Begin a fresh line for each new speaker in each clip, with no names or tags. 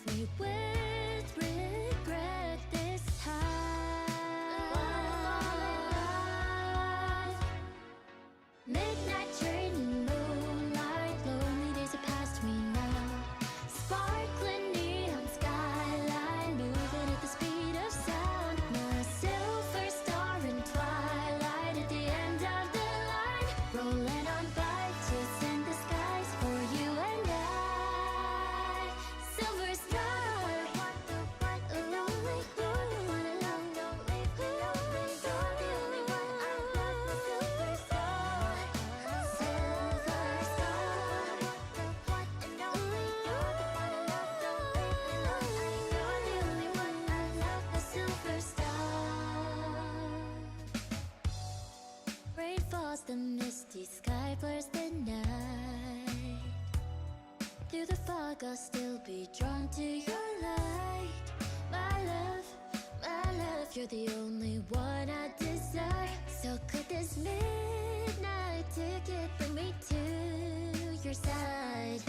leave me with regret this time. Wanna fall in love. Midnight train in moonlight, lonely days are past me now. Sparkling neon skyline, moving at the speed of sound. My silver star in twilight, at the end of the line, rolling on by, chasing the skies for you and I. Silver star, lonely, wanna love, don't leave me lonely. You're the only one I love, the silver star. Silver star, and only you're the one I love, don't leave me lonely. You're the only one I love, the silver star. Rain falls, the misty sky blurs the night. Through the fog, I'll still be drawn to your light. My love, you're the only one I desire. So could this midnight ticket bring me to your side?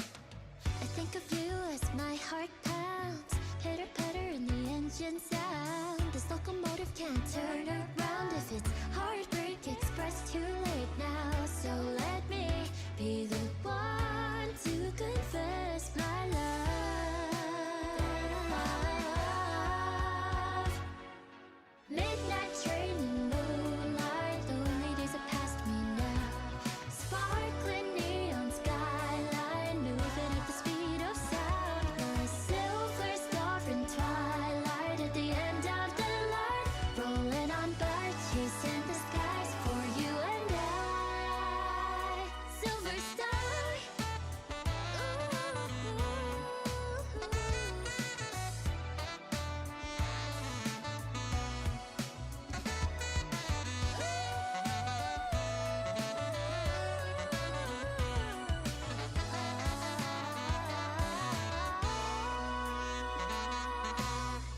I think of you as my heart pounds, pitter patter in the engine sound. This locomotive can't turn around if it's heartbreak expressed too late now. So let me be the one to confess my love. Midnight train in moonlight, lonely days are past me now. Sparkling neon skyline, moving at the speed of sound. My silver star in twilight, at the end of the line, rolling on by, chasing the skies for you and I. Silver star.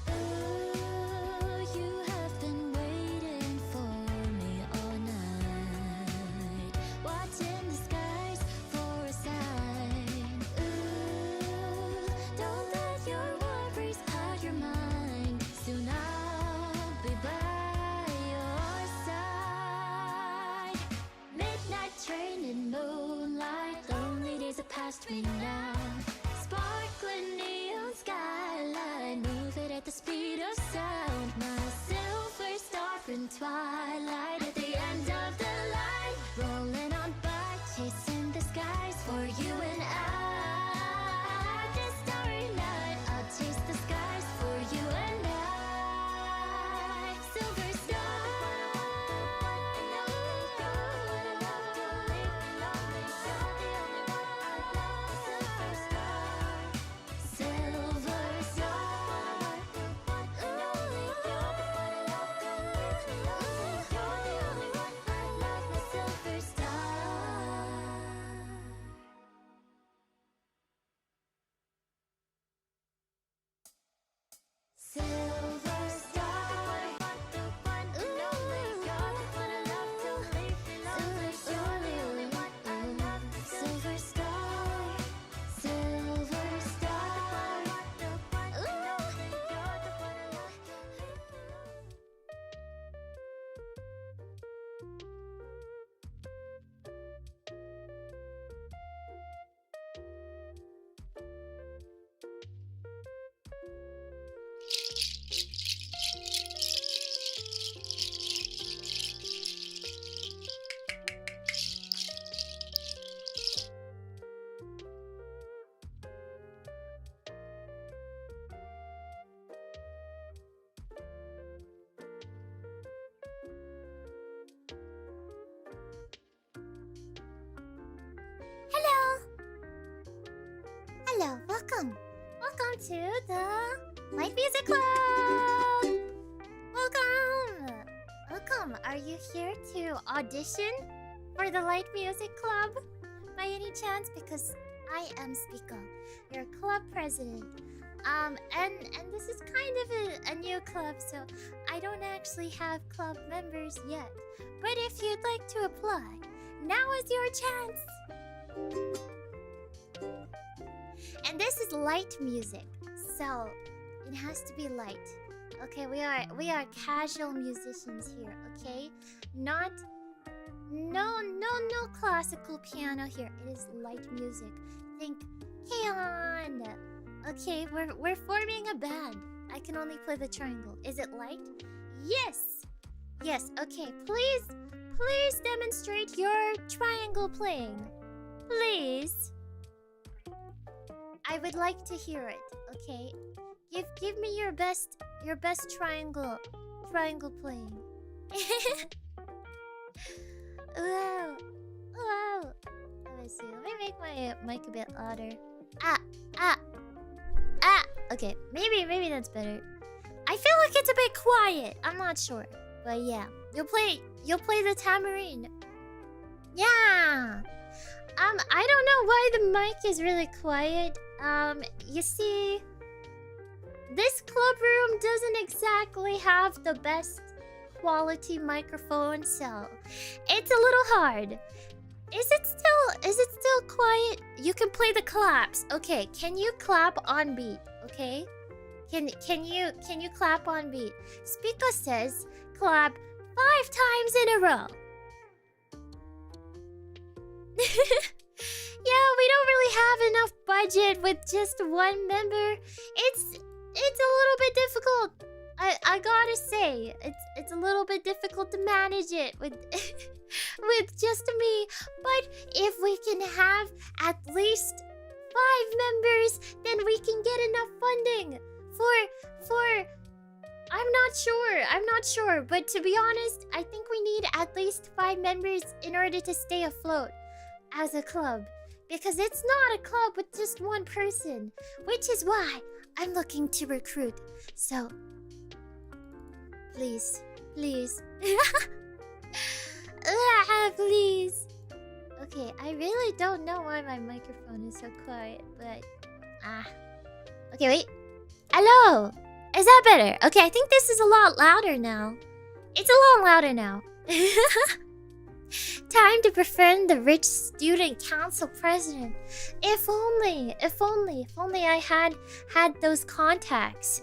Ooh, you have been waiting for me all night, watching the skies for a sign. Ooh, don't let your worries cloud your mind. Soon I'll be by your side. Midnight train in moonlight, lonely days are past me now. Sparkling neon skyline, move it at the speed of sound. My silver star in twilight, at the end of the line, rolling on by, chasing the skies for you and I. This starry night, I'll chase the skies for you and I. Silver star, lonely, you're the one I love, don't leave me lonely. You're the only one I love, silver star. Silver star, and only you're the one I love, don't leave me lonely. You're the only one I love, the silver star. Silver star, the one and only you're the one I love, don't leave me lonely. You're the only one I love, silver star. Silver star, the one and only you're the one I love. Hello! Hello, welcome! Welcome to the Light Music Club! Welcome! Welcome! Are you here to audition for the Light Music Club? By any chance? Because I am Spica, your club president. And this is kind of a new club, so I don't actually have club members yet. But if you'd like to apply, now is your chance! And this is light music, So it has to be light. Okay, we are casual musicians here, okay? No classical piano here. It is light music. Think K-on! Okay, we're forming a band. I can only play the triangle. Is it light? Yes! Yes, okay. Please demonstrate your triangle playing. Please. I would like to hear it, okay? Give me your best triangle playing. Wow. Let me see. Let me make my mic a bit louder. Ah. Okay, maybe that's better. I feel like it's a bit quiet. I'm not sure, but yeah. You'll play the tambourine. Yeah. I don't know why the mic is really quiet. You see, this club room doesn't exactly have the best quality microphone, so it's a little hard. Is it still quiet? You can play the claps. Okay, can you clap on beat? Okay, can you clap on beat? Spica says clap 5 times in a row. Yeah, we don't really have enough budget with just one member. It's a little bit difficult. I gotta say, it's a little bit difficult to manage it with with just me. But if we can have at least 5 members, then we can get enough funding for I'm not sure, but to be honest, I think we need at least 5 members in order to stay afloat as a club, because it's not a club with just one person, which is why I'm looking to recruit. So please please. Okay, I really don't know why my microphone is so quiet, but okay, wait. Hello, is that better? Okay, I think this is a lot louder now. It's a lot louder now. Time to befriend the rich student council president. If only I had those contacts.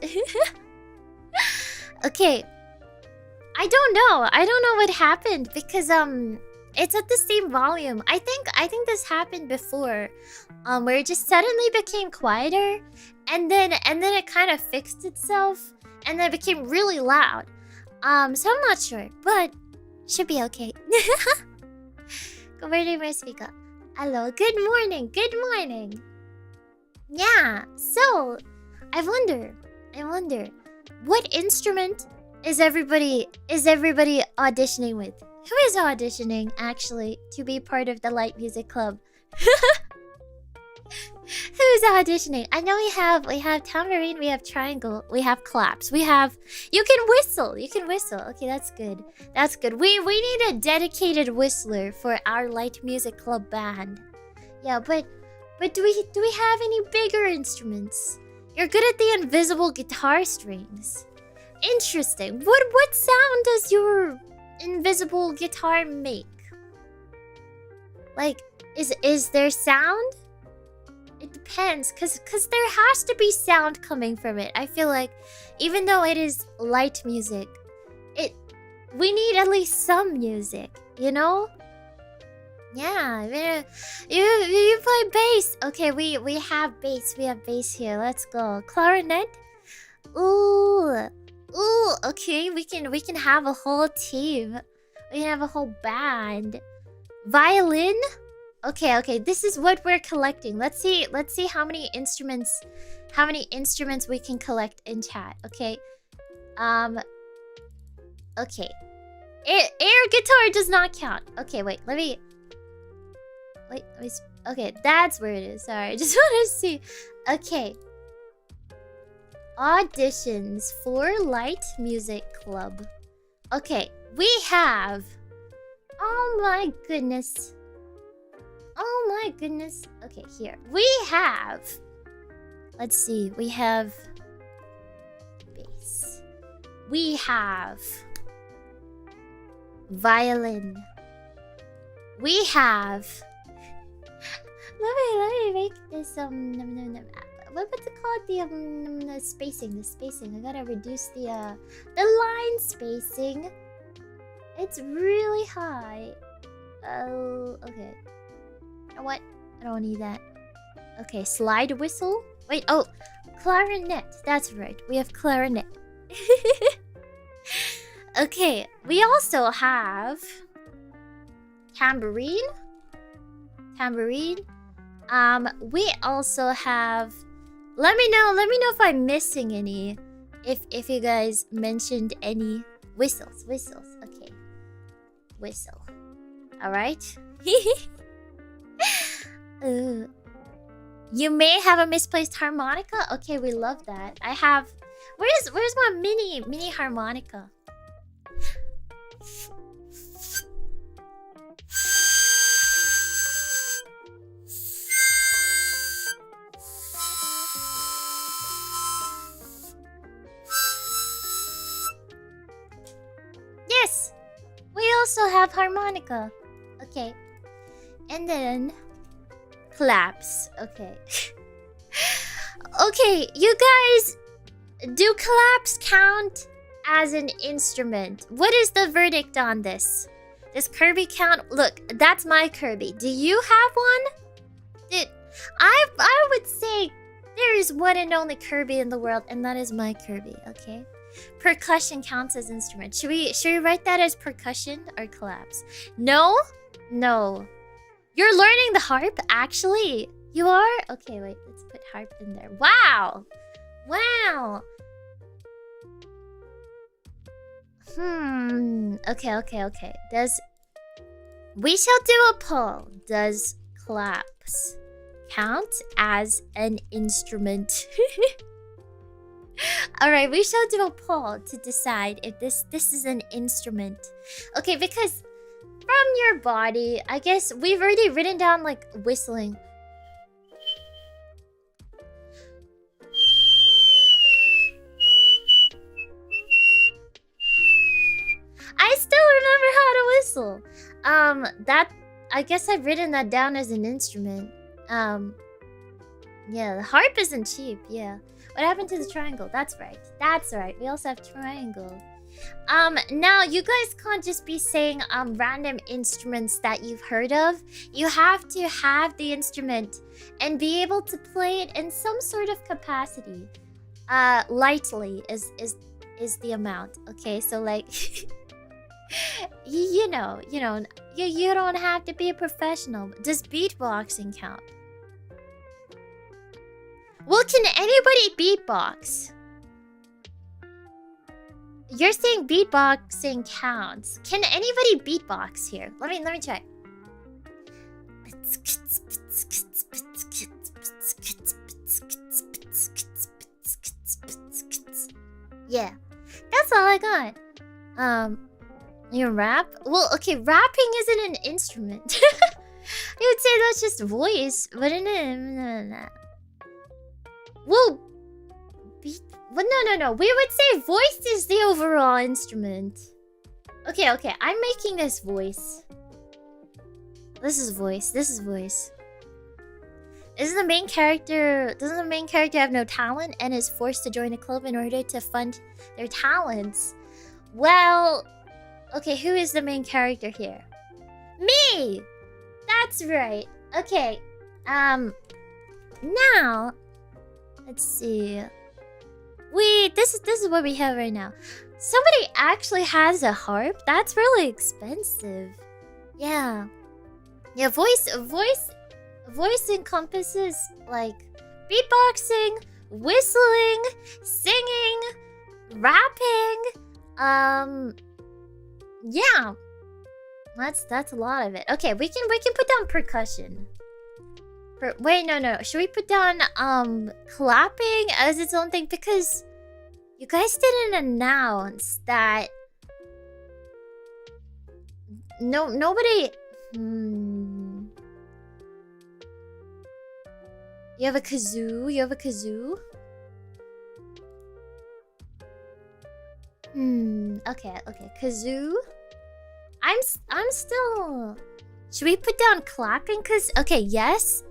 Okay, I don't know what happened, because it's at the same volume. I think this happened before, where it just suddenly became quieter, and then it kind of fixed itself, and then it became really loud. So I'm not sure, but should be okay. Good morning, Kirispica. Hello, good morning. Yeah, so I wonder, what instrument is everybody auditioning with? Who is auditioning actually to be part of the light music club? Who's auditioning? I know we have tambourine, we have triangle, we have claps, you can whistle. Okay, that's good. We need a dedicated whistler for our light music club band. Yeah, but do we have any bigger instruments? You're good at the invisible guitar strings. Interesting. What sound does your invisible guitar make? Like, is there sound? It depends, cause there has to be sound coming from it. I feel like even though it is light music, we need at least some music, you know? Yeah, you play bass. Okay, we have bass. We have bass here. Let's go. Clarinet. Ooh. Okay, we can have a whole team. We can have a whole band. Violin. Okay. This is what we're collecting. Let's see how many instruments we can collect in chat. Okay. Okay. Air guitar does not count. Okay, wait. Let me. Okay, that's where it is. Sorry, I just want to see. Okay. Auditions for Light Music Club. Okay, we have. Oh my goodness. Okay, here. We have. Let's see. We have bass. We have violin. We have. Let me make this what's it called? The spacing. The spacing. I gotta reduce the line spacing. It's really high. Oh, okay. You know what? I don't need that. Okay, slide whistle. Wait, oh, clarinet. That's right. We have clarinet. Okay, we also have tambourine. Tambourine. We also have. Let me know if I'm missing any. If you guys mentioned any whistles. Okay, whistle. All right. You may have a misplaced harmonica. Okay, we love that. I have. Where's my mini harmonica? Yes, we also have harmonica. Okay, and then claps. Okay. Okay, you guys, do claps count as an instrument? What is the verdict on this? Does Kirby count? Look, that's my Kirby. Do you have one? I would say there is one and only Kirby in the world, and that is my Kirby. Okay. Percussion counts as instrument. Should we write that as percussion or claps? No. You're learning the harp, actually. You are? Okay, wait. Let's put harp in there. Wow. Okay. We shall do a poll. Does claps count as an instrument? Alright, we shall do a poll to decide if this is an instrument. Okay, because from your body, I guess we've already written down like whistling. I still remember how to whistle. That I guess I've written that down as an instrument. Yeah, the harp isn't cheap. Yeah. What happened to the triangle? That's right. We also have triangle. Now you guys can't just be saying random instruments that you've heard of. You have to have the instrument and be able to play it in some sort of capacity. Lightly is the amount. Okay, so like you don't have to be a professional. Does beatboxing count? Well, can anybody beatbox? You're saying beatboxing counts. Can anybody beatbox here? Let me try. Yeah, that's all I got. You rap? Well, okay, rapping isn't an instrument. You would say that's just voice, but no. Well, no. We would say voice is the overall instrument. Okay. I'm making this voice. This is voice. Doesn't the main character have no talent and is forced to join a club in order to fund their talents? Well, okay, who is the main character here? Me! That's right. Okay. Now, let's see. This is what we have right now. Somebody actually has a harp. That's really expensive. Yeah. Voice encompasses like beatboxing, whistling, singing, rapping. Yeah. That's a lot of it. Okay, we can put down percussion. Wait, no. Should we put down clapping as its own thing? Because you guys didn't announce that nobody. You have a kazoo. Okay. Kazoo. I'm still. Should we put down clapping? Okay, yes.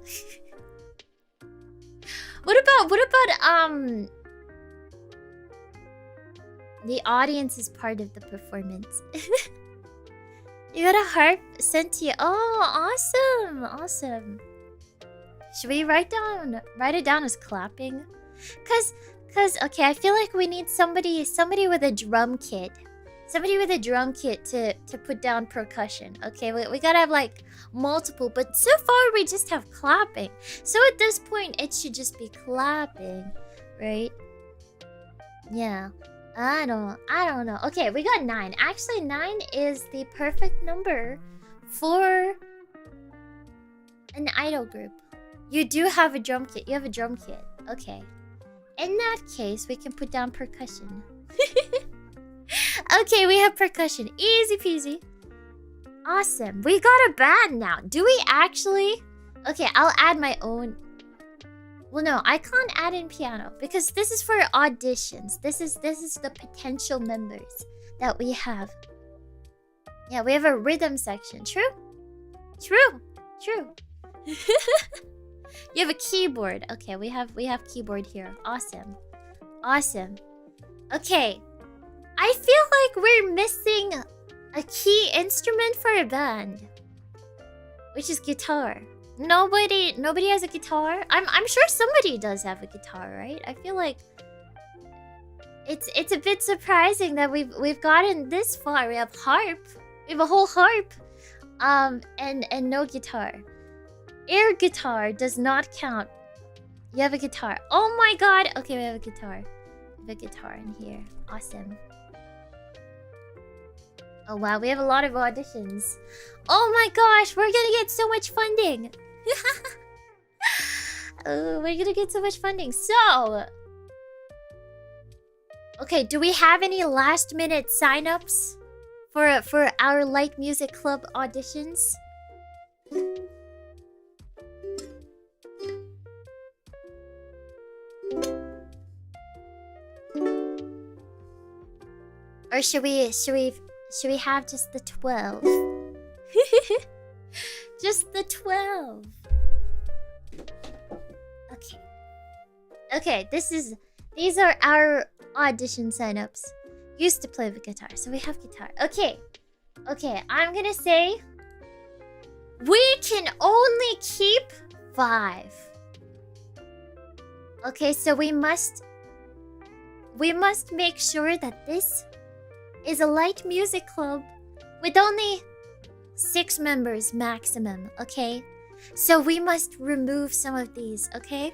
what about the audience is part of the performance. You got a harp sent to you. Oh, awesome. Awesome. Should we write it down as clapping? Cause okay, I feel like we need somebody with a drum kit. Somebody with a drum kit to put down percussion. Okay, we gotta have like multiple, but so far we just have clapping. So at this point it should just be clapping, right? Yeah. I don't know. Okay, we got 9. Actually, 9 is the perfect number for an idol group. You do have a drum kit. You have a drum kit. Okay. In that case, we can put down percussion. Okay, we have percussion. Easy peasy. Awesome. We got a band now. Do we actually? Okay, I'll add my own. Well, no, I can't add in piano because this is for auditions. This is the potential members that we have. Yeah, we have a rhythm section. True? True. True. You have a keyboard. Okay, we have keyboard here. Awesome. Awesome. Okay. I feel like we're missing a key instrument for a band, which is guitar. Nobody has a guitar. I'm sure somebody does have a guitar, right? I feel like it's a bit surprising that we've gotten this far. We have harp. We have a whole harp. And no guitar. Air guitar does not count. You have a guitar. Oh my god. Okay, we have a guitar. We have a guitar in here. Awesome. Oh wow, we have a lot of auditions. Oh my gosh, we're gonna get so much funding. We're gonna get so much funding. So, okay, do we have any last minute signups for our light music club auditions? Or should we have just the 12? Just the 12. Okay. Okay, these are our audition signups. Used to play the guitar, so we have guitar. Okay. Okay, I'm gonna say we can only keep 5. Okay, so we must make sure that this is a light music club with only 6 members maximum, okay? So we must remove some of these, okay?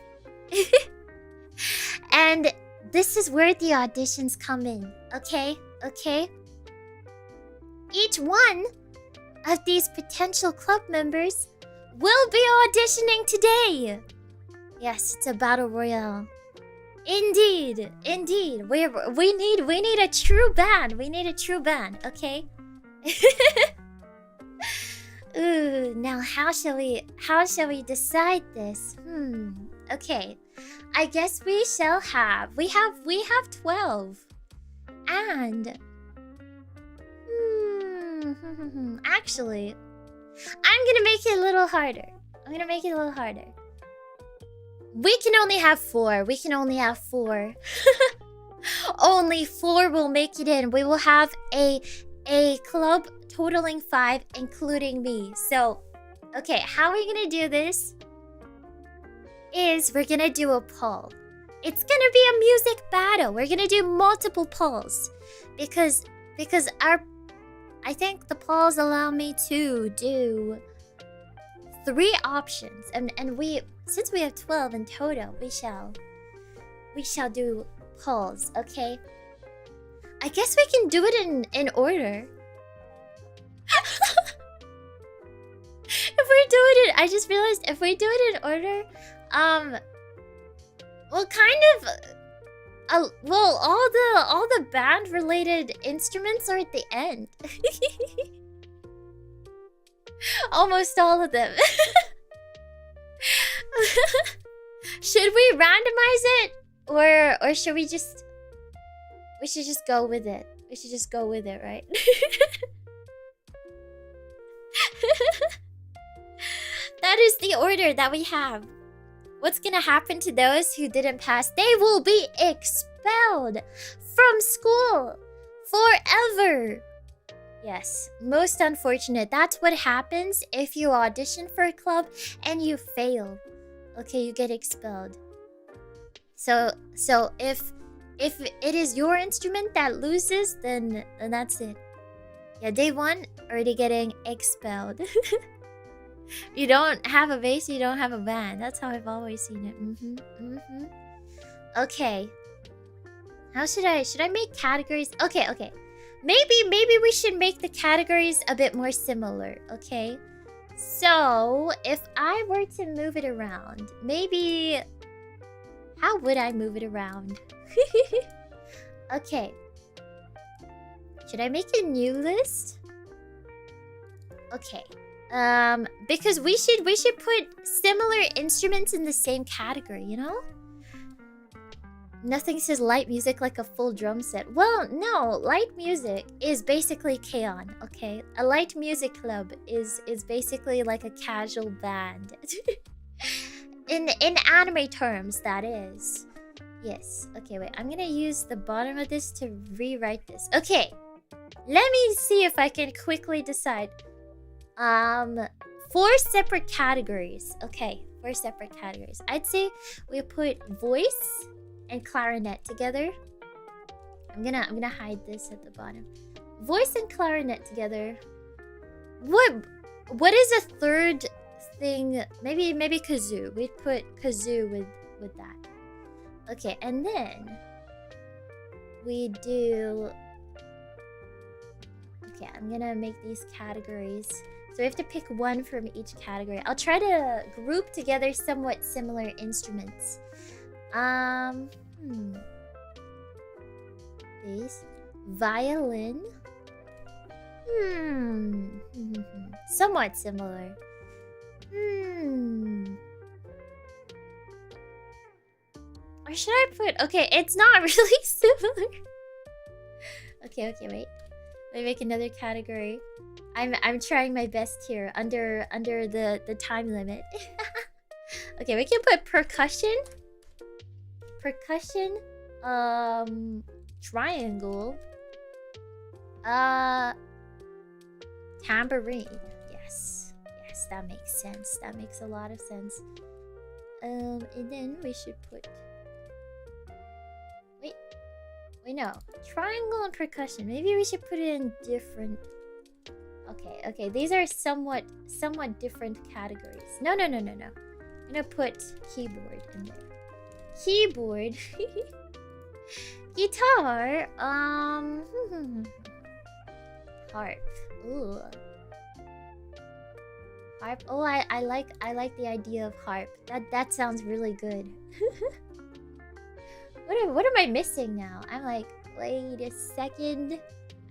And this is where the auditions come in, okay? Okay? Each one of these potential club members will be auditioning today. Yes, it's a battle royale. Indeed, indeed. We need a true band. We need a true band, okay? Ooh, now how shall we decide this? Okay. I guess we shall have. We have 12. And actually, I'm gonna make it a little harder. We can only have 4. We can only have 4. Only 4 will make it in. We will have a club totaling 5, including me. So, okay, how we're gonna do this is we're gonna do a poll. It's gonna be a music battle. We're gonna do multiple polls because I think the polls allow me to do 3 options, and since we have 12 in total, we shall do polls, okay? I guess we can do it in order. If we're doing it, I just realized if we do it in order, well, kind of, well, all the band related instruments are at the end. Almost all of them. Should we randomize it, or should we just? We should just go with it. We should just go with it, right? That is the order that we have. what's gonna happen to those who didn't pass? They will be expelled from school forever. Yes, most unfortunate. That's what happens if you audition for a club and you fail. Okay, you get expelled. So if it is your instrument that loses, then that's it. Yeah, day one, already getting expelled. You don't have a bass, you don't have a band. That's how I've always seen it. Okay. How should I make categories? Okay. Maybe we should make the categories a bit more similar, okay? So, if I were to move it around, maybe... How would I move it around? Okay. Should I make a new list? Okay. Because we should put similar instruments in the same category, you know? Nothing says light music like a full drum set. Well, no, light music is basically K-On, okay? A light music club is basically like a casual band. In anime terms, that is. Yes. Okay, wait. I'm gonna use the bottom of this to rewrite this. Okay. Let me see if I can quickly decide. 4 separate categories. Okay, 4 separate categories. I'd say we put voice and clarinet together. I'm gonna hide this at the bottom. Voice and clarinet together. What is a third thing? Maybe kazoo. We'd put kazoo with that. Okay, and then we do. Okay, I'm gonna make these categories. So we have to pick one from each category. I'll try to group together somewhat similar instruments. Bass, violin. Somewhat similar. Or should I put? Okay, it's not really similar. Okay, wait. Let me make another category. I'm trying my best here under the time limit. Okay, we can put percussion. Triangle. Tambourine. Yes, that makes sense. That makes a lot of sense. And then we should put. Wait, no. Triangle and percussion. Maybe we should put it in different. Okay. These are somewhat different categories. No. I'm gonna put keyboard in there. Keyboard. Guitar. Harp. Ooh. Harp. Oh, I like the idea of harp. That sounds really good. What am I missing now? I'm like, wait a second.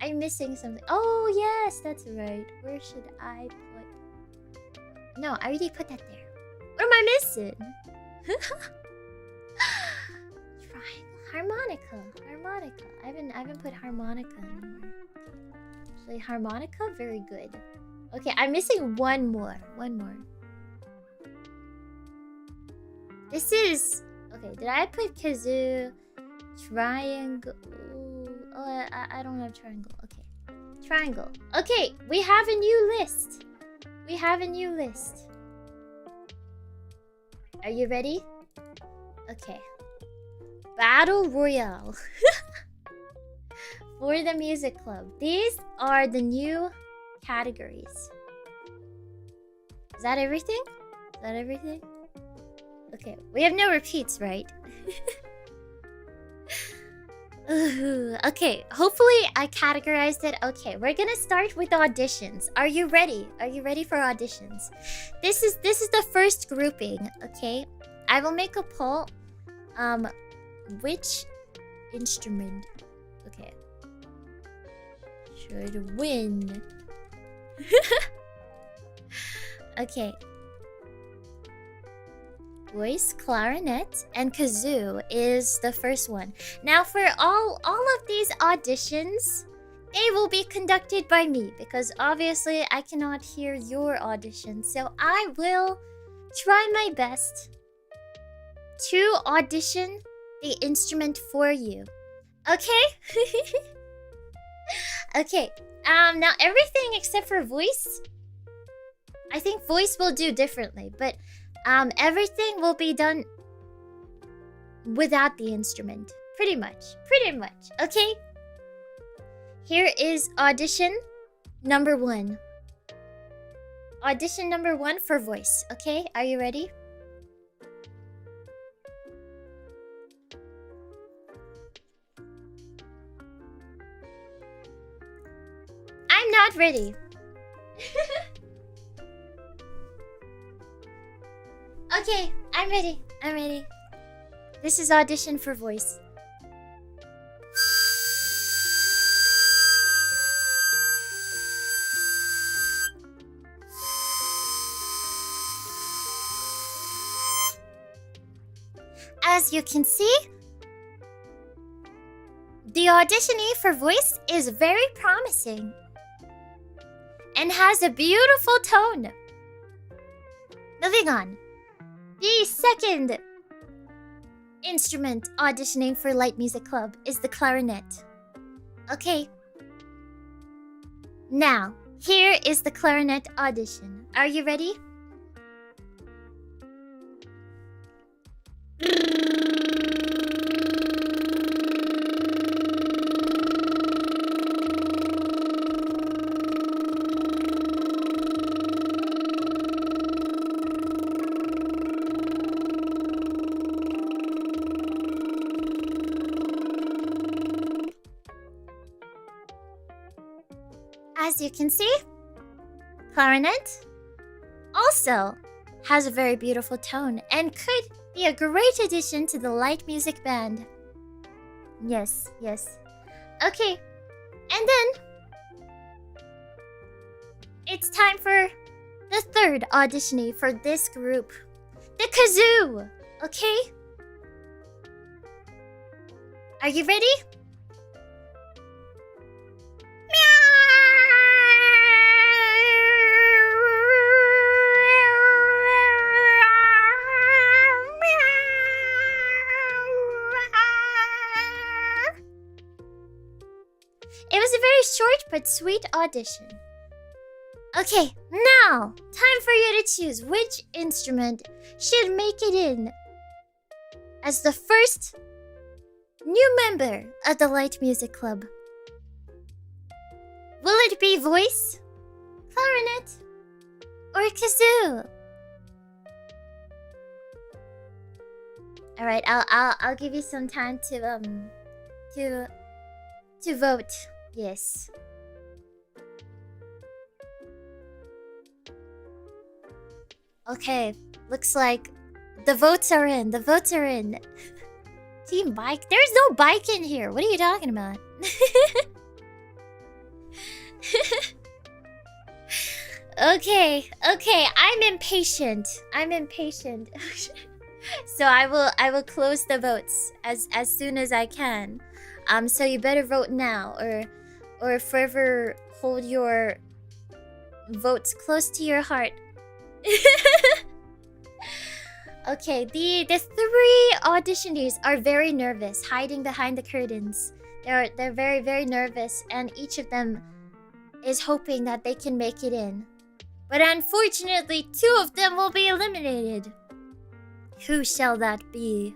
I'm missing something. Oh, yes, that's right. Where should I put? No, I already put that there. What am I missing? Harmonica. I haven't put harmonica anymore. Actually, harmonica, very good. Okay, I'm missing one more. This is okay. Did I put kazoo? Triangle. Oh, I don't have triangle. Okay, triangle. Okay, we have a new list. Are you ready? Okay. Battle Royale. For the music club. These are the new categories. Is that everything? Okay, we have no repeats, right? Okay, hopefully I categorized it. Okay, we're gonna start with auditions. Are you ready? Are you ready for auditions? This is the first grouping, okay? I will make a poll. Which instrument, okay, should win? Okay. Voice, clarinet, and kazoo is the first one. Now for all of these auditions, they will be conducted by me because obviously I cannot hear your audition. So I will try my best to audition the instrument for you. Okay? Okay. Now everything except for voice, I think voice will do differently, but everything will be done without the instrument. Pretty much. Okay? Here is audition number 1. Audition number 1 for voice. Okay? Are you ready? I'm not ready. Okay, I'm ready. This is audition for voice. As you can see, the auditionee for voice is very promising and has a beautiful tone. Moving on. The second instrument auditioning for Light Music Club is the clarinet. Okay. Now, here is the clarinet audition. Are you ready? As you can see, clarinet also has a very beautiful tone and could be a great addition to the light music band. Yes. Okay, and then it's time for the third auditionee for this group, the kazoo. Okay? Are you ready? It was a very short but sweet audition. Okay, now, time for you to choose which instrument should make it in as the first new member of the Light Music Club. Will it be voice, clarinet, or kazoo? All right, I'll give you some time to vote. Yes. Okay, looks like the votes are in. Team bike? There's no bike in here. What are you talking about? Okay. I'm impatient. So I will close the votes as soon as I can. So you better vote now or forever hold your votes close to your heart. Okay, the three auditionees are very nervous, hiding behind the curtains. They're very, very nervous, and each of them is hoping that they can make it in. But unfortunately, 2 of them will be eliminated. Who shall that be?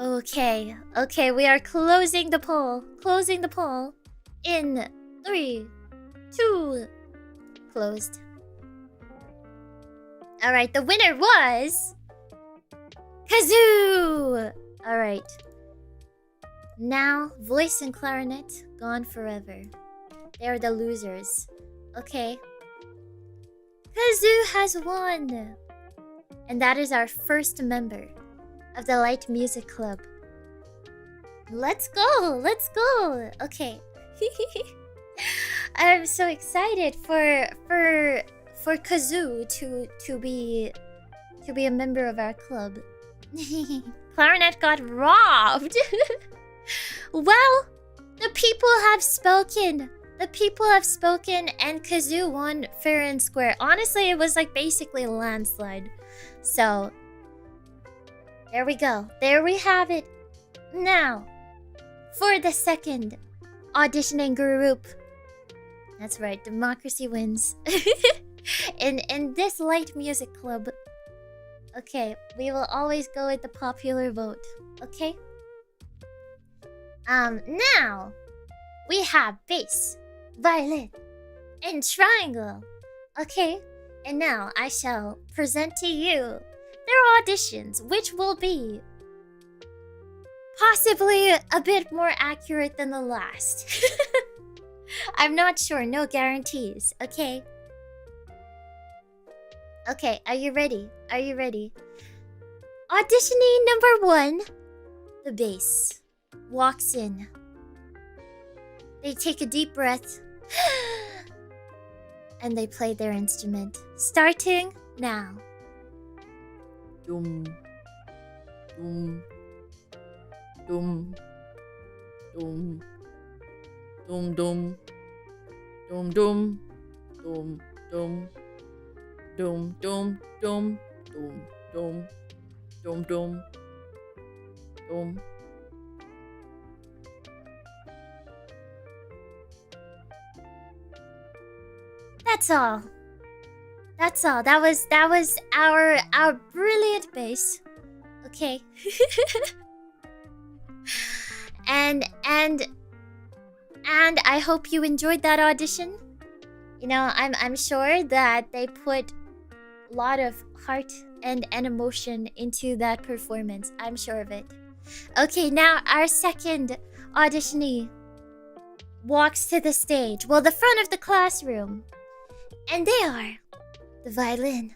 Okay, we are closing the poll. In 3, 2, closed. Alright, the winner was kazoo! Alright. Now, voice and clarinet, gone forever. They're the losers. Okay. Kazoo has won! And that is our first member of the Light Music Club. Let's go! Okay. I'm so excited for kazoo to be a member of our club. Clarinet got robbed. Well, the people have spoken.
The people have spoken, and Kazoo won fair and square. Honestly, it was like basically a landslide. So, there we go. There we have it. Now, for the second auditioning group. That's right, democracy wins. in this light music club. Okay, we will always go with the popular vote. Okay? Now we have bass, violin, and triangle. Okay? And now I shall present to you their auditions, which will be possibly a bit more accurate than the last. I'm not sure, no guarantees, okay? Okay, are you ready? Are you ready? Auditionee number 1, the bass, walks in. They take a deep breath, and they play their instrument, starting now.
Dum, dum, dum, dum, dum, dum, dum, dum, dum, dum. Dum dum dum dum dum dum dum dum.
That's all. That's all. That was our brilliant bass. Okay. and I hope you enjoyed that audition. You know, I'm sure that they put a lot of heart and emotion into that performance. I'm sure of it. Okay, now our second auditionee walks to the stage. Well, the front of the classroom. And they are the violin.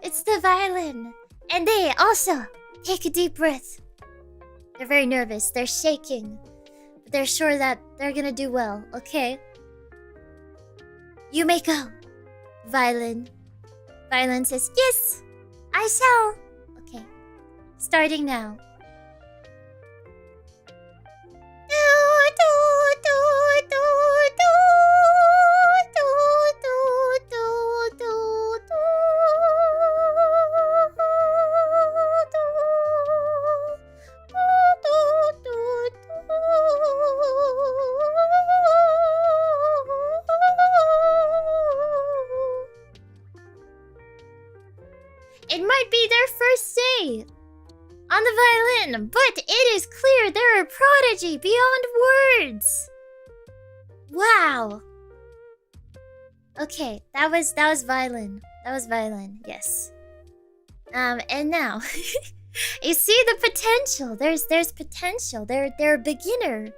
It's the violin. And they also take a deep breath. They're very nervous. They're shaking. But they're sure that they're gonna do well, okay? You may go, violin. Violin says, yes, I shall. Okay, starting now. It might be their first day on the violin, but it is clear they're a prodigy beyond words. Wow. Okay, that was violin. That was violin, yes. And now you see the potential. There's potential. They're a beginner.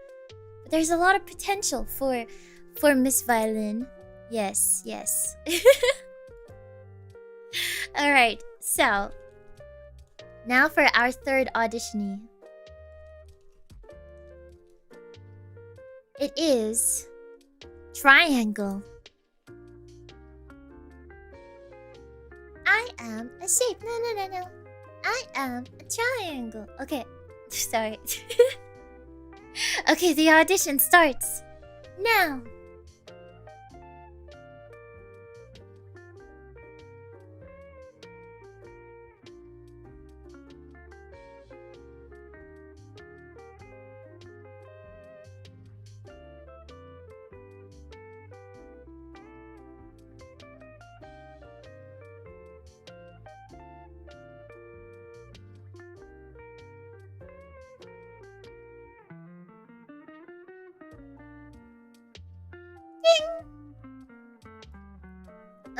But there's a lot of potential for Miss Violin. Yes, yes. Alright, so now for our third auditionee. It is triangle. I am a shape. No. I am a triangle. Okay, sorry. Okay, the audition starts now.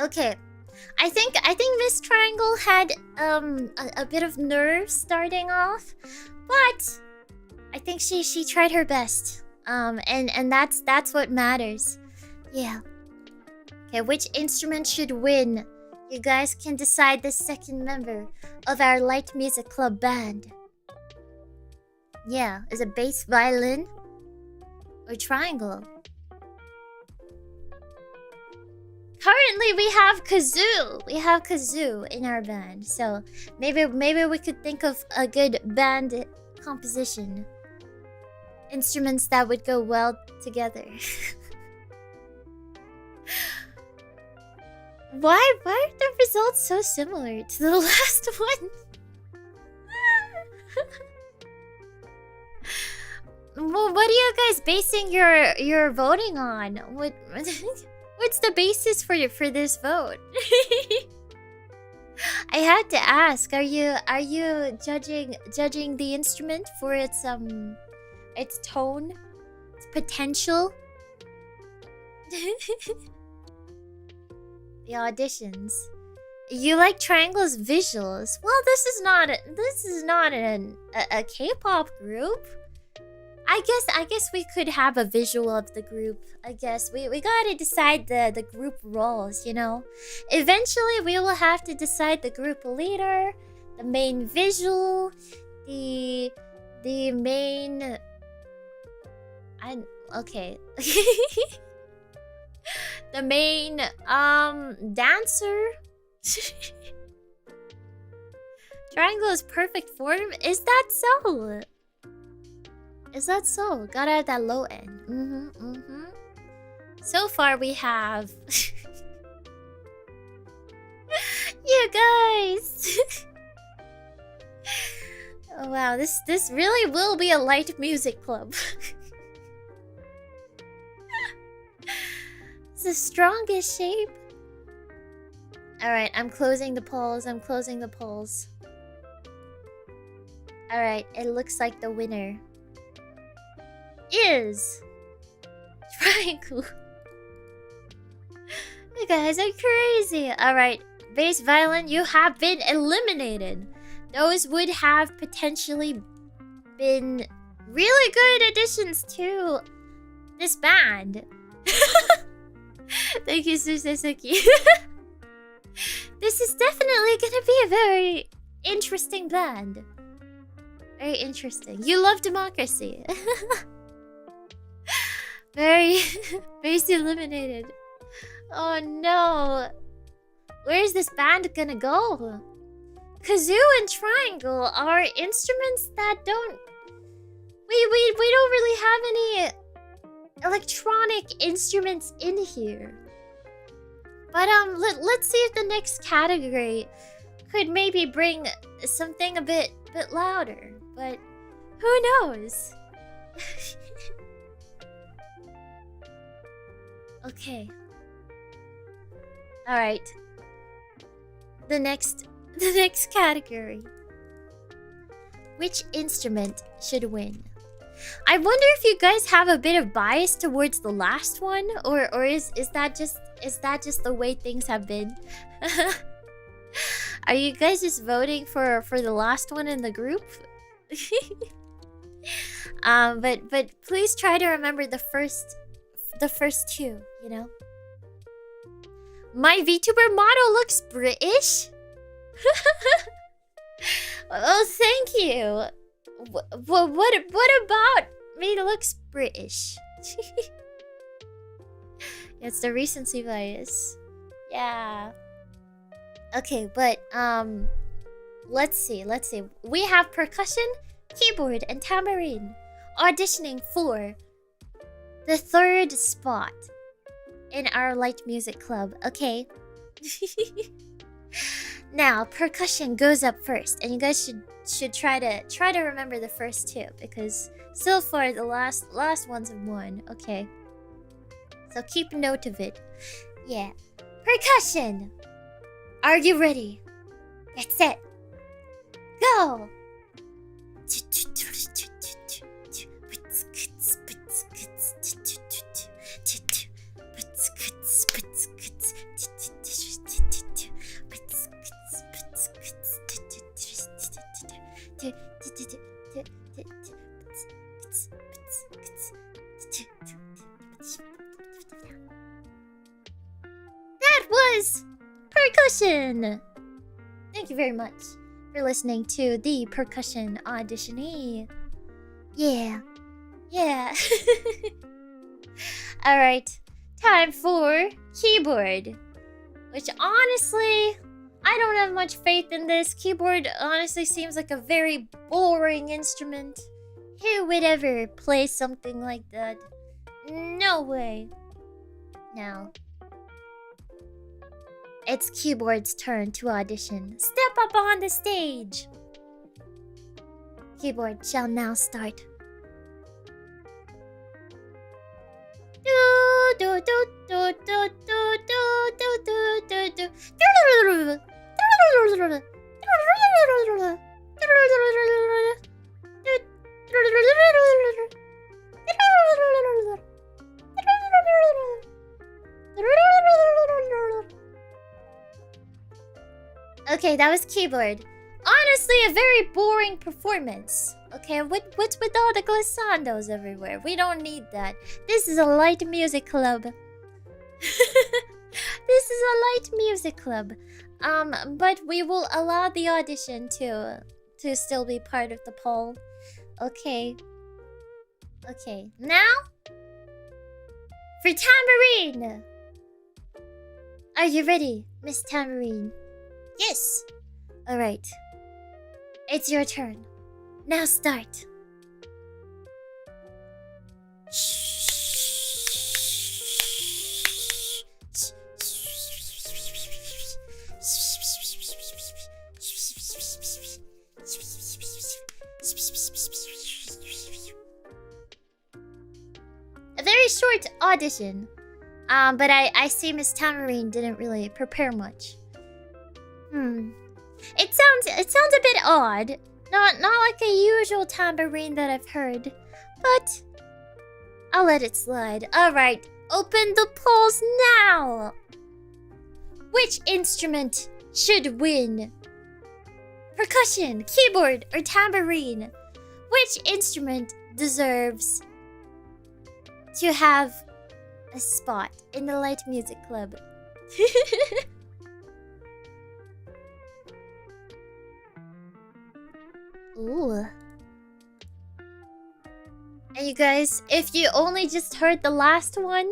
Okay, I think Miss Triangle had a bit of nerves starting off, but I think she tried her best. And that's what matters. Yeah. Okay, which instrument should win? You guys can decide the second member of our light music club band. Yeah, is it bass, violin, or triangle? Currently, we have kazoo. We have kazoo in our band, so maybe we could think of a good band composition. instruments that would go well together. Why are the results so similar to the last one? Well, what are you guys basing your voting on? What's the basis for this vote? I had to ask. Are you judging the instrument for its tone, its potential? The auditions. You like Triangle's visuals? Well, this is not a K-pop group. I guess we could have a visual of the group. I guess we gotta decide the group roles, you know. Eventually, we will have to decide the group leader, the main visual, the main. Okay. The main dancer. Triangle is perfect form. Is that so? Is that so? Gotta have that low end. So far we have you guys. Oh wow, this really will be a light music club. It's the strongest shape. Alright, I'm closing the polls. Alright, it looks like the winner is Triangle. You guys are crazy. Alright, bass violin, you have been eliminated. Those would have potentially been really good additions to this band. Thank you, Suzuki. This is definitely gonna be a very interesting band. Very interesting. You love democracy. Very eliminated. Oh no. Where's this band gonna go? Kazoo and Triangle are instruments that don't... We don't really have any electronic instruments in here. But let's see if the next category could maybe bring something a bit louder. But who knows? Okay. Alright. The next category. Which instrument should win? I wonder if you guys have a bit of bias towards the last one, or is that just the way things have been? Are you guys just voting for the last one in the group? But please try to remember the first two, you know? My VTuber model looks British? Oh, thank you. What about me looks British? It's the recency bias. Yeah. Okay, but let's see. We have percussion, keyboard, and tambourine auditioning for the third spot in our light music club. Okay. Now, percussion goes up first, and you guys should try to remember the first two, because so far the last ones have won. Okay. So keep note of it. Yeah. Percussion! Are you ready? Get set. Go! That was percussion! Thank you very much for listening to the percussion auditionee. Yeah. Alright, time for keyboard. Which honestly, I don't have much faith in this. Keyboard honestly seems like a very boring instrument. Who would ever play something like that? No way. Now, it's Keyboard's turn to audition. Step up on the stage. Keyboard shall now start. Okay, that was Keyboard. Honestly, a very boring performance. Okay, what's with all the glissandos everywhere? We don't need that. This is a light music club. This is a light music club. But we will allow the audition to still be part of the poll. Okay. Okay, now for Tambourine. Are you ready, Miss Tambourine? Yes. All right. It's your turn. Now start. A very short audition. But I see Miss Tambourine didn't really prepare much. It sounds a bit odd. Not like a usual tambourine that I've heard. But I'll let it slide. Alright, open the polls now! Which instrument should win? Percussion, keyboard, or tambourine? Which instrument deserves to have a spot in the Light Music Club? Ooh. And you guys, if you only just heard the last one,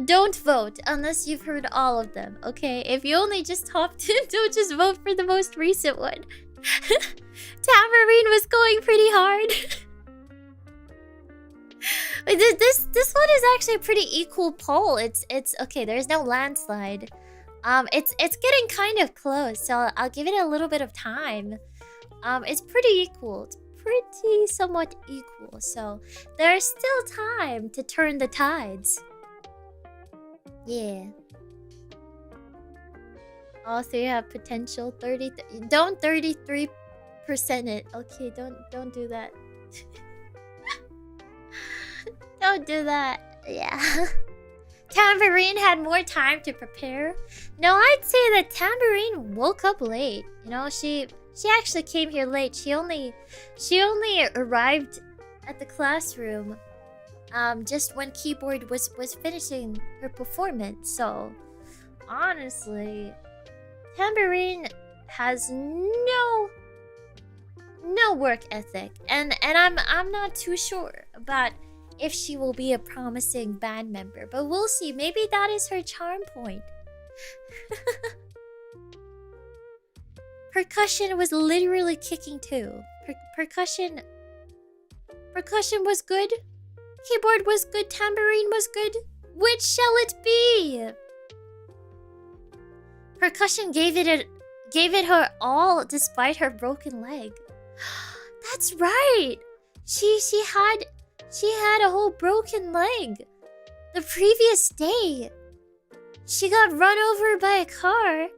don't vote unless you've heard all of them, okay? If you only just hopped in, don't just vote for the most recent one. Tambourine was going pretty hard. This one is actually a pretty equal poll. It's okay, there's no landslide. It's getting kind of close, so I'll give it a little bit of time. It's pretty equal. It's pretty somewhat equal. So there's still time to turn the tides. Yeah. All three have potential. 30. Don't 33% it. Okay, don't do that. Don't do that. Yeah. Tambourine had more time to prepare. No, I'd say that Tambourine woke up late. You know, she actually came here late. She only arrived at the classroom just when Keyboard was finishing her performance. So honestly, Tambourine has no work ethic, and I'm not too sure about if she will be a promising band member, but we'll see. Maybe that is her charm point. Percussion was literally kicking too. Percussion was good. Keyboard was good. Tambourine was good. Which shall it be? Percussion gave it her all despite her broken leg. That's right. She had a whole broken leg. The previous day, she got run over by a car.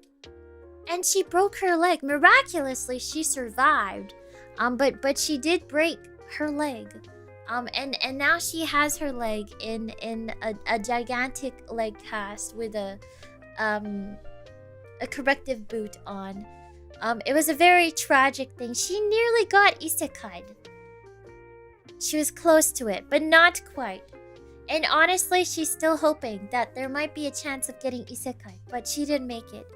And she broke her leg. Miraculously, she survived. But she did break her leg. And now she has her leg in a gigantic leg cast with a corrective boot on. It was a very tragic thing. She nearly got isekai'd. She was close to it, but not quite. And honestly, she's still hoping that there might be a chance of getting isekai, but she didn't make it.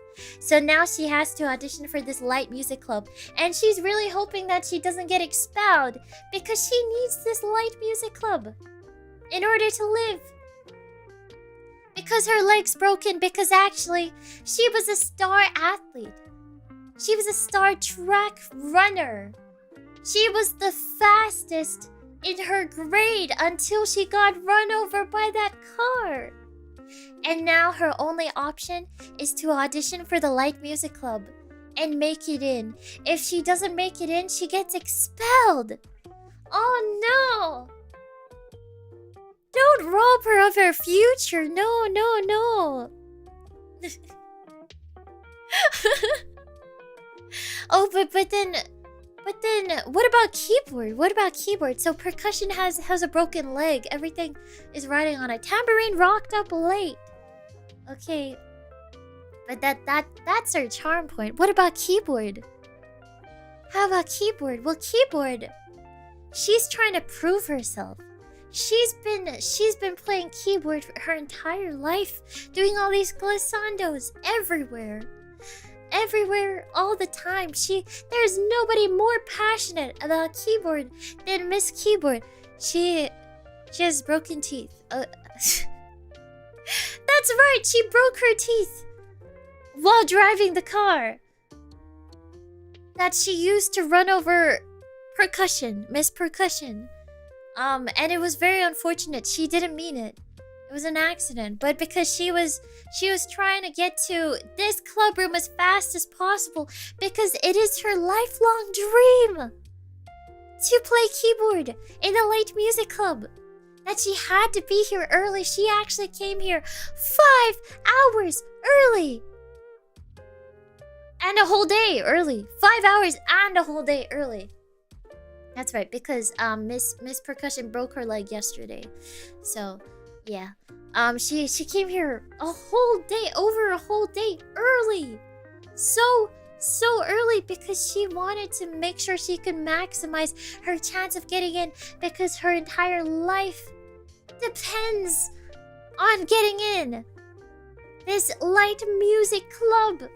So now she has to audition for this light music club, and she's really hoping that she doesn't get expelled because she needs this light music club in order to live. Because her leg's broken, because actually she was a star athlete. She was a star track runner. She was the fastest in her grade until she got run over by that car. And now her only option is to audition for the Light Music Club and make it in. If she doesn't make it in, she gets expelled. Oh no! Don't rob her of her future. No, no, no. Oh, but then what about keyboard? What about keyboard? So percussion has a broken leg. Everything is riding on a tambourine rocked up late. Okay. But that's her charm point. What about keyboard? How about keyboard? Well, keyboard, she's trying to prove herself. She's been playing keyboard for her entire life, doing all these glissandos everywhere. Everywhere, all the time. There's nobody more passionate about keyboard than Miss Keyboard. She has broken teeth. That's right, she broke her teeth while driving the car that she used to run over Percussion, Miss Percussion. And it was very unfortunate. She didn't mean it. It was an accident, but because she was trying to get to this club room as fast as possible because it is her lifelong dream to play keyboard in the Light Music Club. That she had to be here early. She actually came here 5 hours early. And a whole day early. 5 hours and a whole day early. That's right, because Miss Percussion broke her leg yesterday. So, yeah. She came here over a whole day early. So early because she wanted to make sure she could maximize her chance of getting in because her entire life depends on getting in this Light Music Club.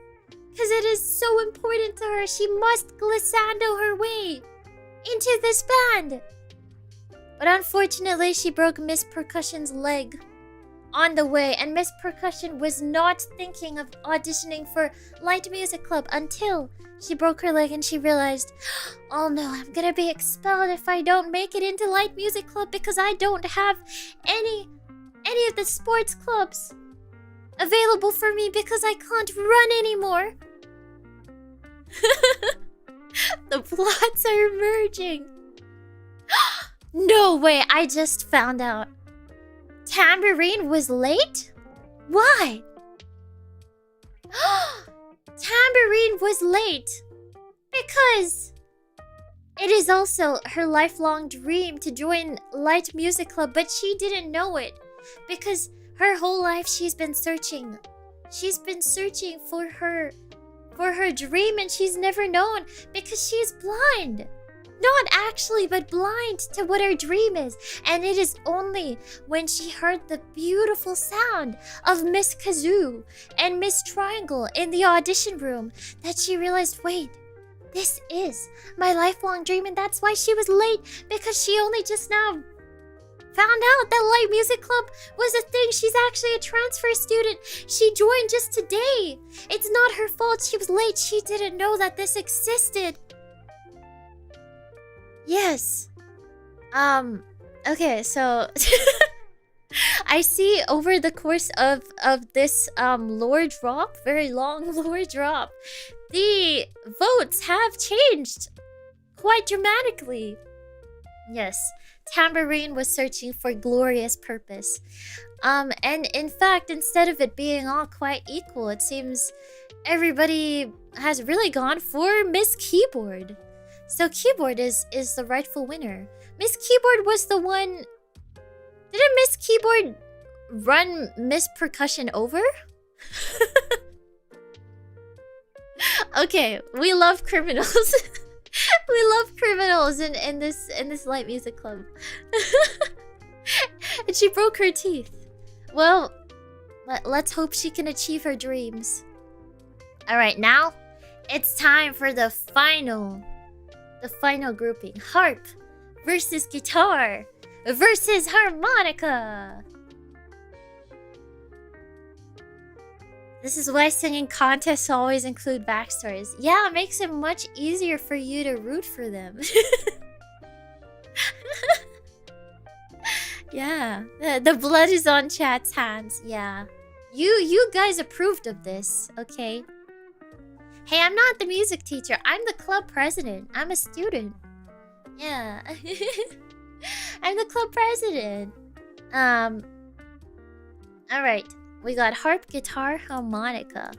Because it is so important to her. She must glissando her way into this band. But unfortunately, she broke Miss Percussion's leg on the way, and Miss Percussion was not thinking of auditioning for Light Music Club until she broke her leg and she realized, oh no, I'm gonna be expelled if I don't make it into Light Music Club because I don't have any of the sports clubs available for me because I can't run anymore. The plots are emerging. No way, I just found out. Tambourine was late? Why? Tambourine was late because it is also her lifelong dream to join Light Music Club, but she didn't know it because her whole life she's been searching. She's been searching for her dream, and she's never known because she's blind. Not actually, but blind to what her dream is. And it is only when she heard the beautiful sound of Miss Kazoo and Miss Triangle in the audition room that she realized, wait, this is my lifelong dream, and that's why she was late, because she only just now found out that Light Music Club was a thing. She's actually a transfer student. She joined just today. It's not her fault she was late. She didn't know that this existed. Yes. Okay, so I see over the course of this lore drop, very long lore drop, the votes have changed quite dramatically. Yes. Tambourine was searching for glorious purpose. And in fact, instead of it being all quite equal, it seems everybody has really gone for Miss Keyboard. So Keyboard is the rightful winner. Miss Keyboard was the one... Didn't Miss Keyboard run Miss Percussion over? Okay, we love criminals. We love criminals in this Light Music Club. And she broke her teeth. Well, let's hope she can achieve her dreams. Alright, now it's time for the final grouping. Harp versus guitar versus harmonica. This is why singing contests always include backstories. Yeah, it makes it much easier for you to root for them. Yeah, the blood is on chat's hands. Yeah, you guys approved of this, okay? Hey, I'm not the music teacher. I'm the club president. I'm a student. Yeah, I'm the club president. All right, we got harp, guitar, harmonica.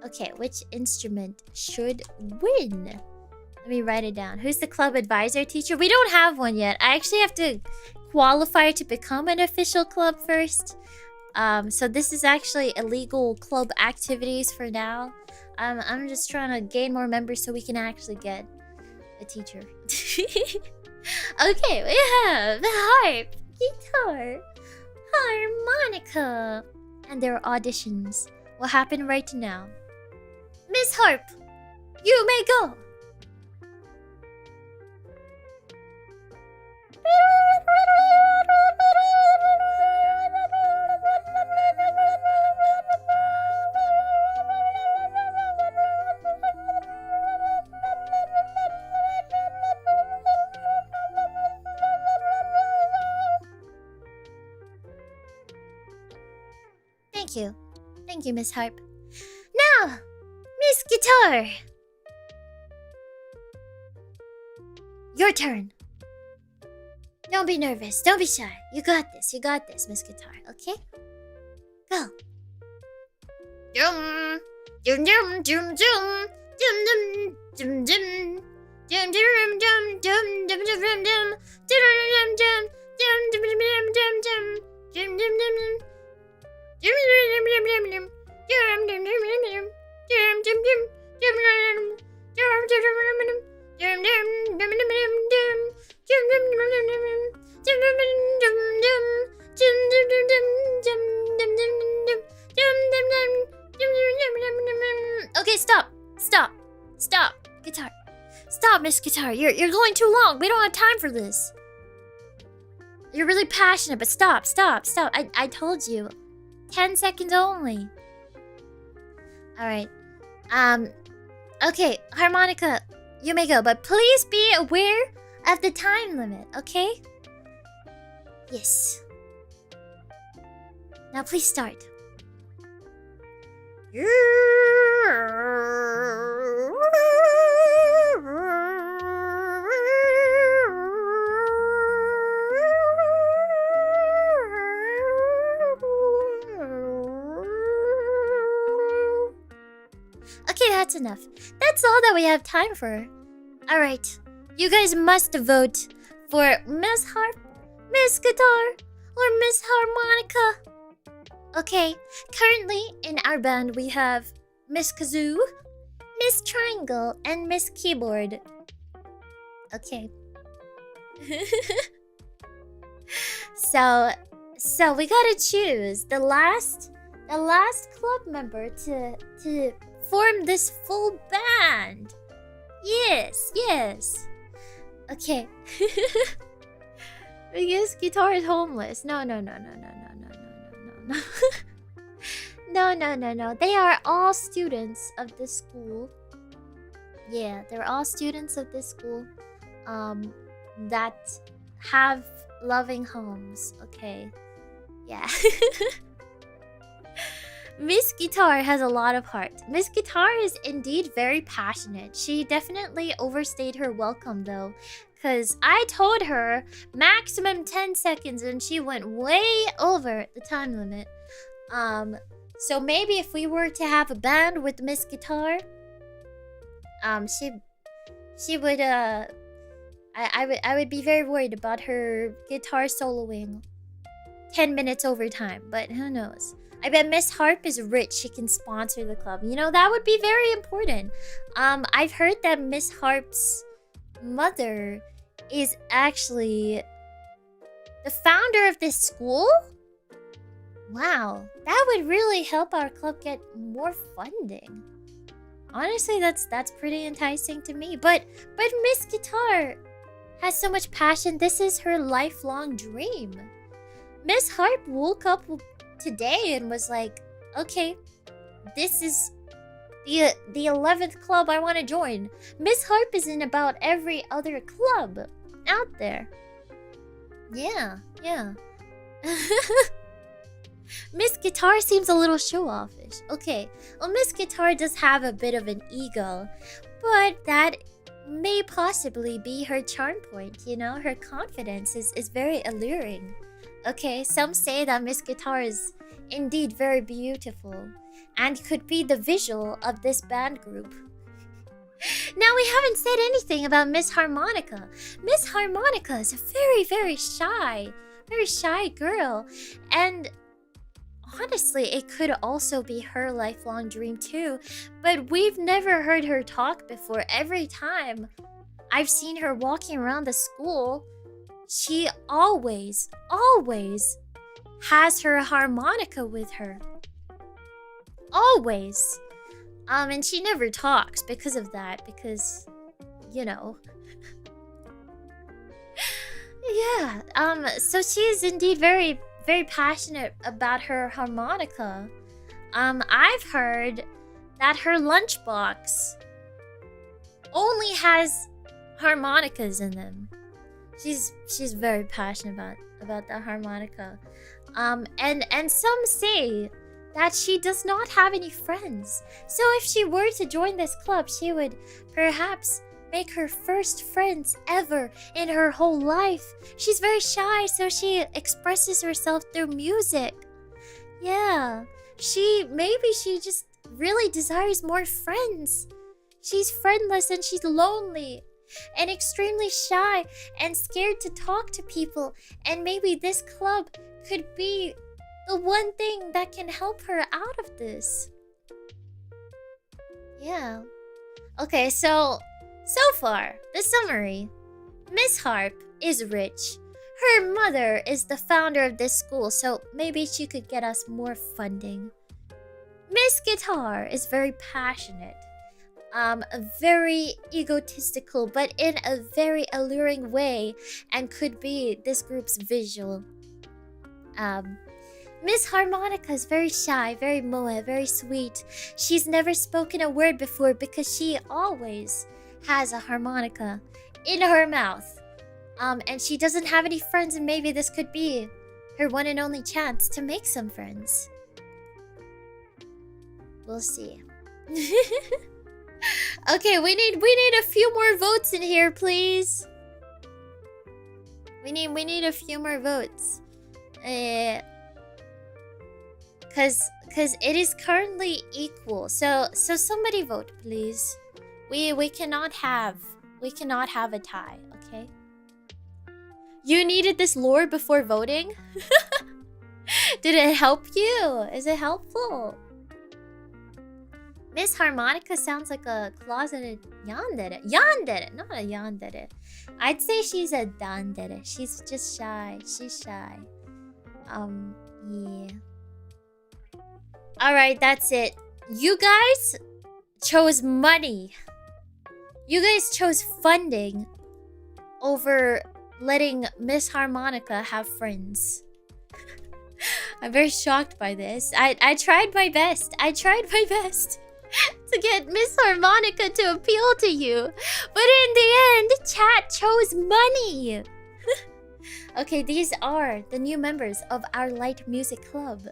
Okay, which instrument should win? Let me write it down. Who's the club advisor teacher? We don't have one yet. I actually have to qualify to become an official club first. So this is actually illegal club activities for now. I'm just trying to gain more members so we can actually get a teacher. Okay, we have the harp, guitar, harmonica, and their auditions will happen right now. Miss Harp, you may go. Thank you. Thank you, Miss Harp. Now, Miss Guitar. Your turn. Don't be nervous. Don't be shy. You got this. You got this, Miss Guitar. Okay? Go. Dum dum dum dum dum dum dum dum dum dum dum dum dum dum dum dum Okay, stop. Stop. Stop. Guitar. Stop, Miss Guitar. You're going too long. We don't have time for this. You're really passionate, but stop, stop, stop. I told you. 10 seconds only. Alright. Okay, harmonica, you may go, but please be aware of the time limit, okay? Yes. Now please start. Okay, that's enough. That's all that we have time for. Alright, you guys must vote for Miss Harp, Miss Guitar, or Miss Harmonica. Okay, currently in our band we have Miss Kazoo, Miss Triangle, and Miss Keyboard. Okay. So we gotta choose the last club member to form this full band. Yes, yes. Okay. I guess Guitar is homeless. No. No. They are all students of this school. Yeah, they're all students of this school. That have loving homes. Okay. Yeah. Miss Guitar has a lot of heart. Miss Guitar is indeed very passionate. She definitely overstayed her welcome though, because I told her maximum 10 seconds and she went way over the time limit. So maybe if we were to have a band with Miss Guitar, she would I would be very worried about her guitar soloing 10 minutes over time, but who knows. I bet Miss Harp is rich. She can sponsor the club. You know, that would be very important. I've heard that Miss Harp's mother is actually the founder of this school. Wow, that would really help our club get more funding. Honestly, that's pretty enticing to me. But Miss Guitar has so much passion. This is her lifelong dream. Miss Harp woke up today and was like, okay, this is the 11th club I want to join. Miss Harp is in about every other club out there. Yeah. Miss Guitar seems a little show-offish. Okay, well, Miss Guitar does have a bit of an ego, but that may possibly be her charm point, you know? Her confidence is very alluring. Okay, some say that Miss Guitar is indeed very beautiful and could be the visual of this band group. Now, we haven't said anything about Miss Harmonica. Miss Harmonica is a very shy girl, and honestly, it could also be her lifelong dream too, but we've never heard her talk before. Every time I've seen her walking around the school, she always has her harmonica with her. Always. And she never talks because of that, because, you know. Yeah, so she is indeed very passionate about her harmonica. I've heard that her lunchbox only has harmonicas in them. She's very passionate about the harmonica. And some say that she does not have any friends. So if she were to join this club, she would perhaps make her first friends ever in her whole life. She's very shy, so she expresses herself through music. Yeah, maybe she just really desires more friends. She's friendless and she's lonely and extremely shy and scared to talk to people, and maybe this club could be the one thing that can help her out of this. Yeah. Okay, so far, the summary. Miss Harp is rich. Her mother is the founder of this school, so maybe she could get us more funding. Miss Guitar is very passionate. Very egotistical, but in a very alluring way, and could be this group's visual. Miss Harmonica is very shy, very moe, very sweet. She's never spoken a word before because she always has a harmonica in her mouth. And she doesn't have any friends, and maybe this could be her one and only chance to make some friends. We'll see. Okay, we need a few more votes in here, please. We need a few more votes. Cause it is currently equal. So somebody vote, please. We cannot have a tie, okay? You needed this lore before voting? Did it help you? Is it helpful? Miss Harmonica sounds like a closeted yandere. Yandere, not a yandere. I'd say she's a dandere. She's just shy. She's shy. Yeah. Alright, that's it. You guys chose money. You guys chose funding over letting Miss Harmonica have friends. I'm very shocked by this. I tried my best. To get Miss Harmonica to appeal to you. But in the end, chat chose money. Okay, these are the new members of our light music club.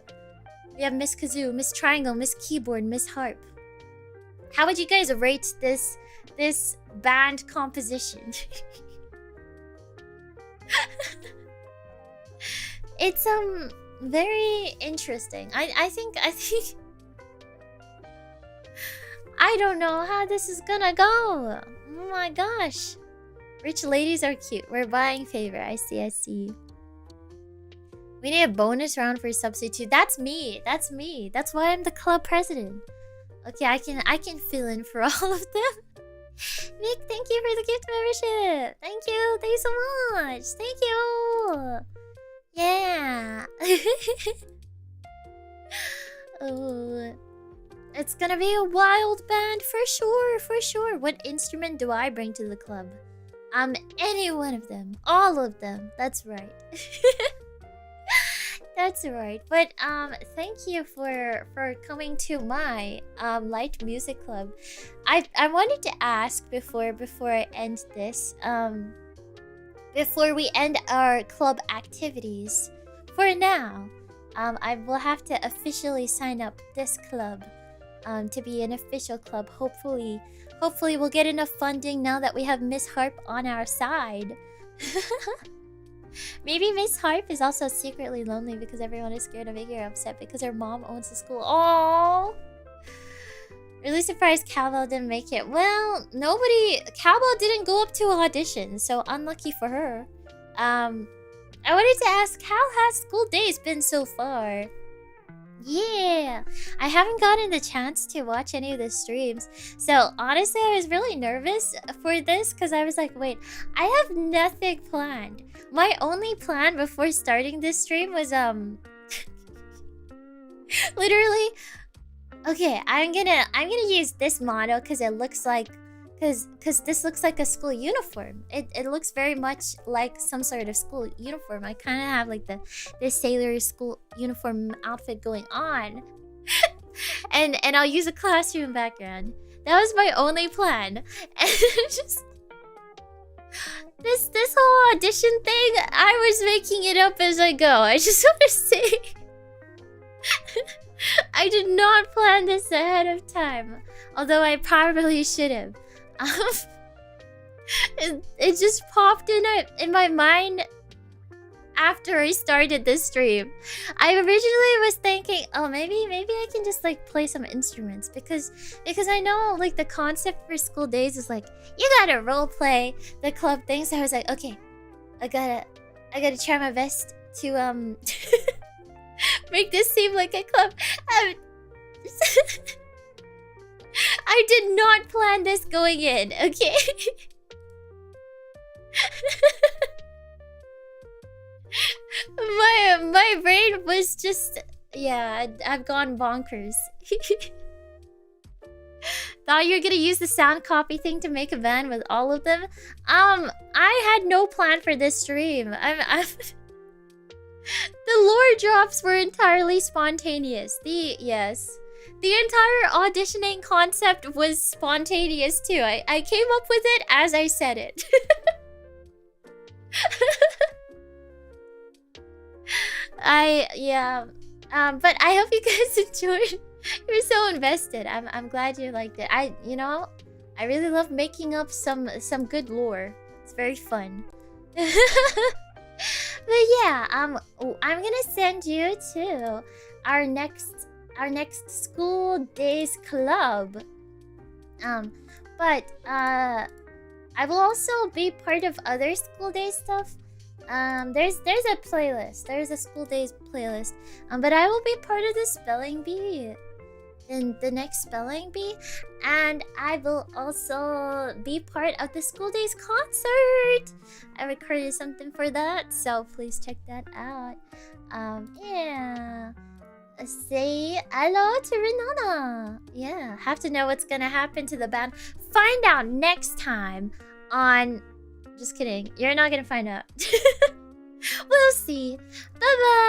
We have Miss Kazoo, Miss Triangle, Miss Keyboard, Miss Harp. How would you guys rate this band composition? It's very interesting. I think I don't know how this is gonna go. Oh my gosh. Rich ladies are cute. We're buying favor. I see. We need a bonus round for substitute. That's me. That's why I'm the club president. Okay, I can fill in for all of them. Nick, thank you for the gift membership. Thank you so much. Thank you. Yeah. Oh, it's gonna be a wild band for sure. What instrument do I bring to the club? Any one of them. All of them. That's right. That's right. But thank you for coming to my light music club. I wanted to ask before I end this, before we end our club activities, for now, I will have to officially sign up this club to be an official club. Hopefully we'll get enough funding now that we have Miss Harp on our side. Maybe Miss Harp is also secretly lonely because everyone is scared of making her upset because her mom owns the school. Oh, really surprised Cowbell didn't make it. Well, Cowbell didn't go up to audition, so unlucky for her. I wanted to ask, how has school days been so far? Yeah, I haven't gotten the chance to watch any of the streams. So honestly, I was really nervous for this because I was like, wait, I have nothing planned. My only plan before starting this stream was literally, okay, I'm gonna use this motto because it looks like because this looks like a school uniform. It looks very much like some sort of school uniform. I kind of have like this sailor school uniform outfit going on. and I'll use a classroom background. That was my only plan. And just this whole audition thing, I was making it up as I go. I just want to say I did not plan this ahead of time. Although I probably should have. It just popped in my mind after I started this stream. I originally was thinking, oh, maybe I can just like play some instruments because I know like the concept for school days is like you gotta role play the club thing. So I was like, okay, I gotta try my best to make this seem like a club. I did not plan this going in, okay? my brain was just, yeah, I've gone bonkers. Thought you were gonna use the sound copy thing to make a band with all of them? I had no plan for this stream. The lore drops were entirely spontaneous. The entire auditioning concept was spontaneous too. I came up with it as I said it. But I hope you guys enjoyed. You're so invested. I'm glad you liked it. I really love making up some good lore. It's very fun. But yeah, I'm gonna send you to our next school days club. But I will also be part of other school days stuff. There's a playlist. There's a school days playlist. But I will be part of the spelling bee in the next spelling bee, and I will also be part of the school days concert. I recorded something for that, so please check that out. Yeah. Say hello to Renana. Yeah, have to know what's gonna happen to the band. Find out next time on... Just kidding. You're not gonna find out. We'll see. Bye-bye.